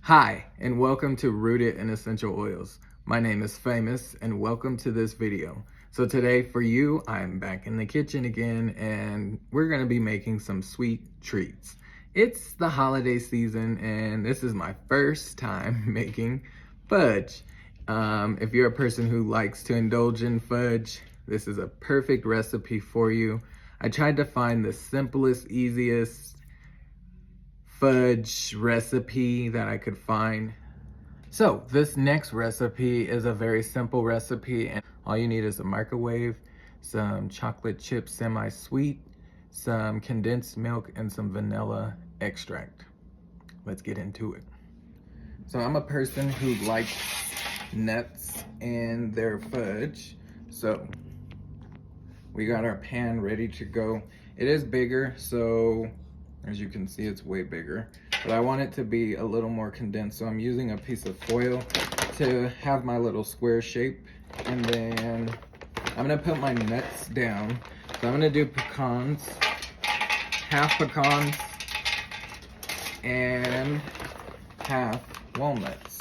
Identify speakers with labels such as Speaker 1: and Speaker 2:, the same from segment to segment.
Speaker 1: Hi, and welcome to Rooted in Essential Oils. My name is Famous, and welcome to this video. So today for you, I'm back in the kitchen again, and we're gonna be making some sweet treats. It's the holiday season, and this is my first time making fudge. If you're a person who likes to indulge in fudge, this is a perfect recipe for you. I tried to find the simplest, easiest fudge recipe that I could find. So this next recipe is a very simple recipe, and all you need is a microwave, some chocolate chips semi-sweet, some condensed milk, and some vanilla extract. Let's get into it. So I'm a person who likes nuts in their fudge, so we got our pan ready to go. It is bigger, so as you can see, it's way bigger, but I want it to be a little more condensed, so I'm using a piece of foil to have my little square shape. And then I'm gonna put my nuts down. So I'm gonna do pecans, half pecans, and half walnuts.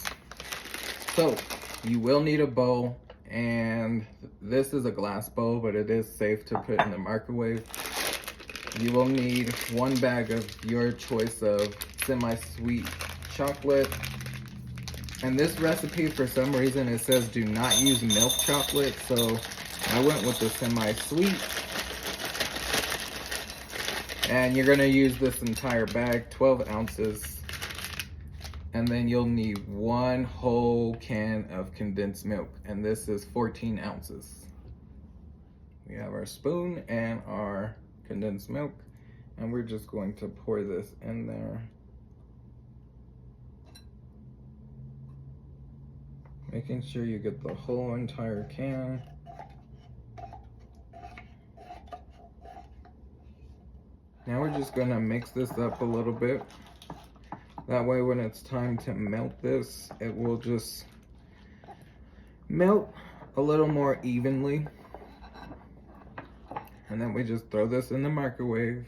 Speaker 1: So you will need a bowl, and this is a glass bowl, but it is safe to put in the microwave. You will need one bag of your choice of semi-sweet chocolate. And this recipe, for some reason, it says do not use milk chocolate, so I went with the semi-sweet. And you're gonna use this entire bag, 12 ounces. And then you'll need one whole can of condensed milk, and this is 14 ounces. We have our spoon and our condensed milk, and we're just going to pour this in there, making sure you get the whole entire can. Now we're just gonna mix this up a little bit. That way when it's time to melt this, it will just melt a little more evenly. And then we just throw this in the microwave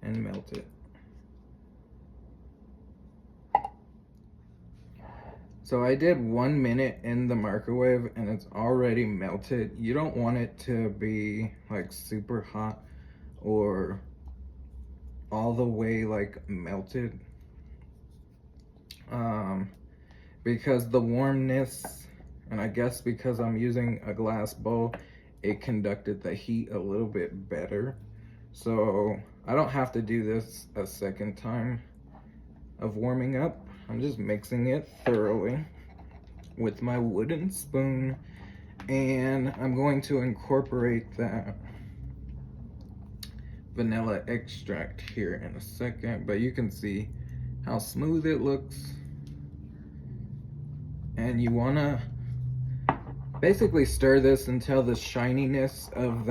Speaker 1: and melt it. So I did 1 minute in the microwave and it's already melted. You don't want it to be like super hot or all the way like melted. Because the warmness, and I guess because I'm using a glass bowl, it conducted the heat a little bit better. So I don't have to do this a second time of warming up. I'm just mixing it thoroughly with my wooden spoon, and I'm going to incorporate that vanilla extract here in a second, but you can see how smooth it looks. And you wanna basically stir this until the shininess of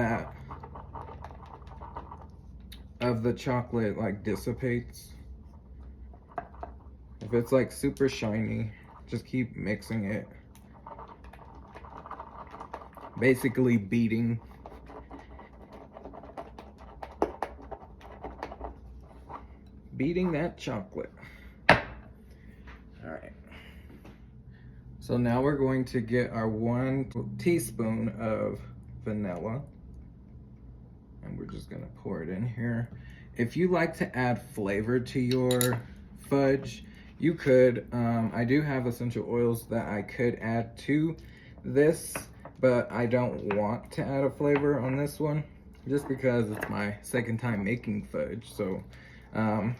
Speaker 1: the chocolate like dissipates. If it's like super shiny, just keep mixing it. Basically beating that chocolate. All right. So now we're going to get our 1 teaspoon of vanilla, and we're just gonna pour it in here. If you like to add flavor to your fudge, you could. I do have essential oils that I could add to this, but I don't want to add a flavor on this one just because it's my second time making fudge. So I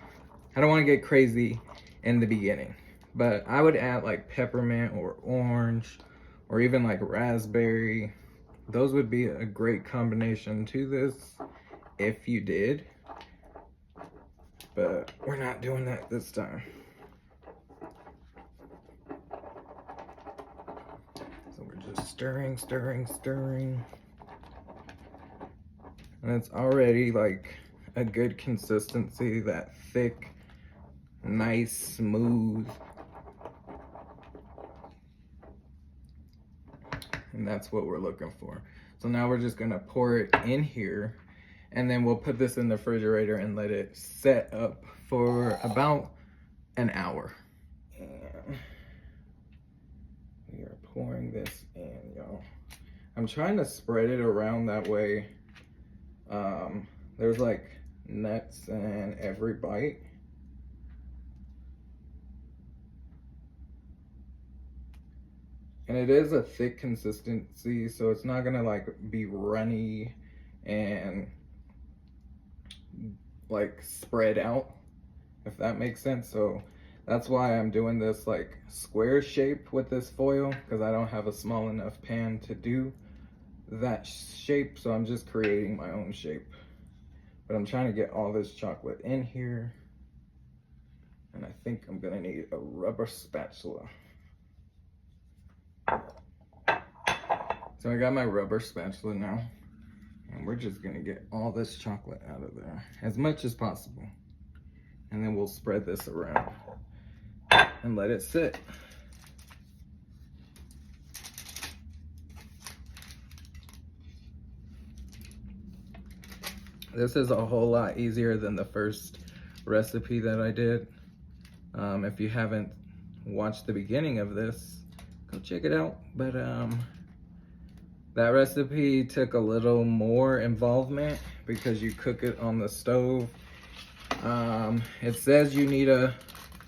Speaker 1: don't want to get crazy in the beginning, but I would add like peppermint or orange or even like raspberry. Those would be a great combination to this if you did, but we're not doing that this time. So we're just stirring, stirring, stirring. And it's already like a good consistency, that thick, nice, smooth. And that's what we're looking for. So now we're just gonna pour it in here, and then we'll put this in the refrigerator and let it set up for about an hour. And we are pouring this in, y'all. I'm trying to spread it around that way. There's like nuts in every bite. And it is a thick consistency, so it's not gonna like be runny and like spread out, if that makes sense. So that's why I'm doing this like square shape with this foil, because I don't have a small enough pan to do that shape. So I'm just creating my own shape. But I'm trying to get all this chocolate in here. And I think I'm gonna need a rubber spatula. So I got my rubber spatula now. And we're just gonna get all this chocolate out of there, as much as possible. And then we'll spread this around and let it sit. This is a whole lot easier than the first recipe that I did. If you haven't watched the beginning of this, go check it out. But that recipe took a little more involvement because you cook it on the stove. It says you need a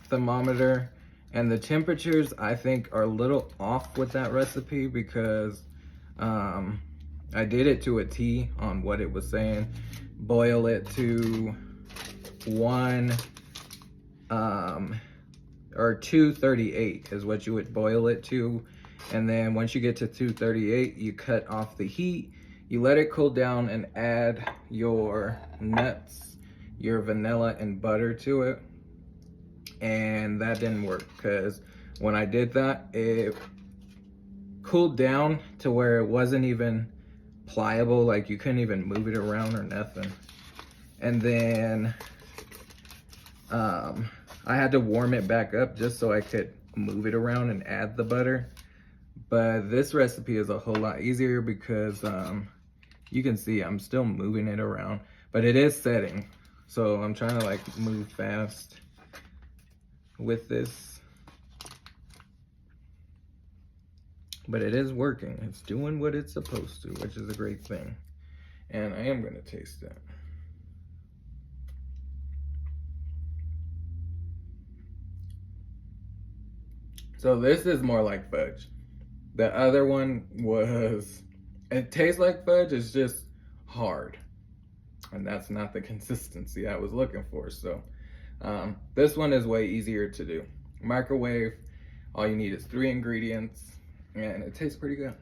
Speaker 1: thermometer, and the temperatures I think are a little off with that recipe because I did it to a T on what it was saying. Boil it to 238 is what you would boil it to. And then once you get to 238, you cut off the heat, you let it cool down and add your nuts, your vanilla and butter to it. And that didn't work because when I did that, it cooled down to where it wasn't even pliable, like you couldn't even move it around or nothing. And then I had to warm it back up just so I could move it around and add the butter. But this recipe is a whole lot easier because you can see I'm still moving it around, but it is setting. So I'm trying to like move fast with this. But it is working. It's doing what it's supposed to, which is a great thing. And I am gonna taste it. So this is more like fudge. The other one was, it tastes like fudge, it's just hard. And that's not the consistency I was looking for. So this one is way easier to do. Microwave, all you need is 3 ingredients, and it tastes pretty good.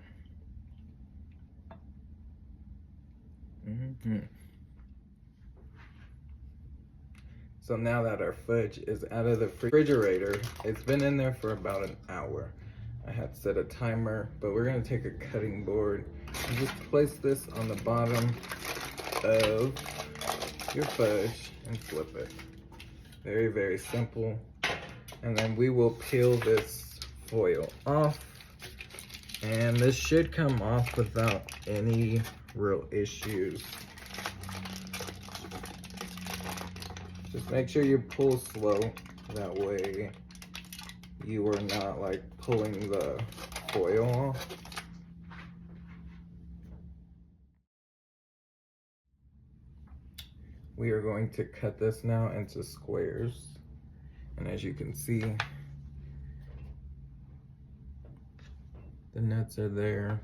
Speaker 1: So now that our fudge is out of the refrigerator, it's been in there for about an hour. I had set a timer, but we're gonna take a cutting board and just place this on the bottom of your fudge and flip it. Very, very simple. And then we will peel this foil off. And this should come off without any real issues. Just make sure you pull slow. That way you are not like pulling the foil off. We are going to cut this now into squares. And as you can see, the nuts are there.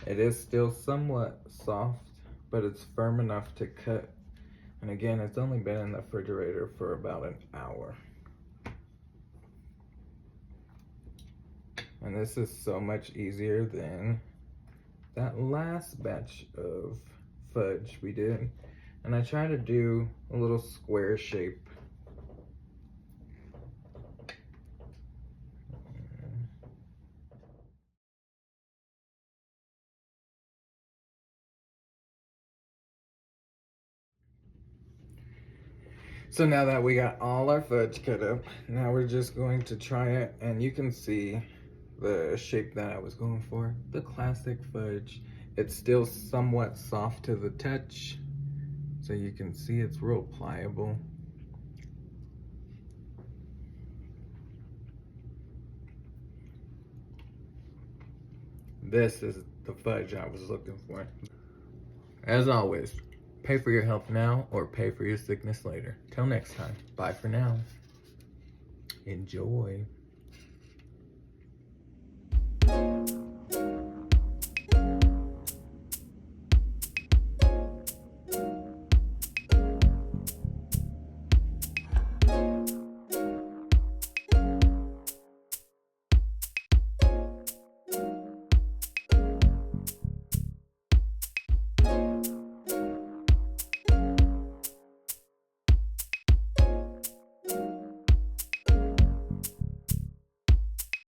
Speaker 1: It is still somewhat soft, but it's firm enough to cut. And again, it's only been in the refrigerator for about an hour. And this is so much easier than that last batch of fudge we did. And I try to do a little square shape. So now that we got all our fudge cut up, now we're just going to try it, and you can see the shape that I was going for, the classic fudge. It's still somewhat soft to the touch, so you can see it's real pliable. This is the fudge I was looking for. As always, pay for your health now or pay for your sickness later. Till next time, bye for now. Enjoy.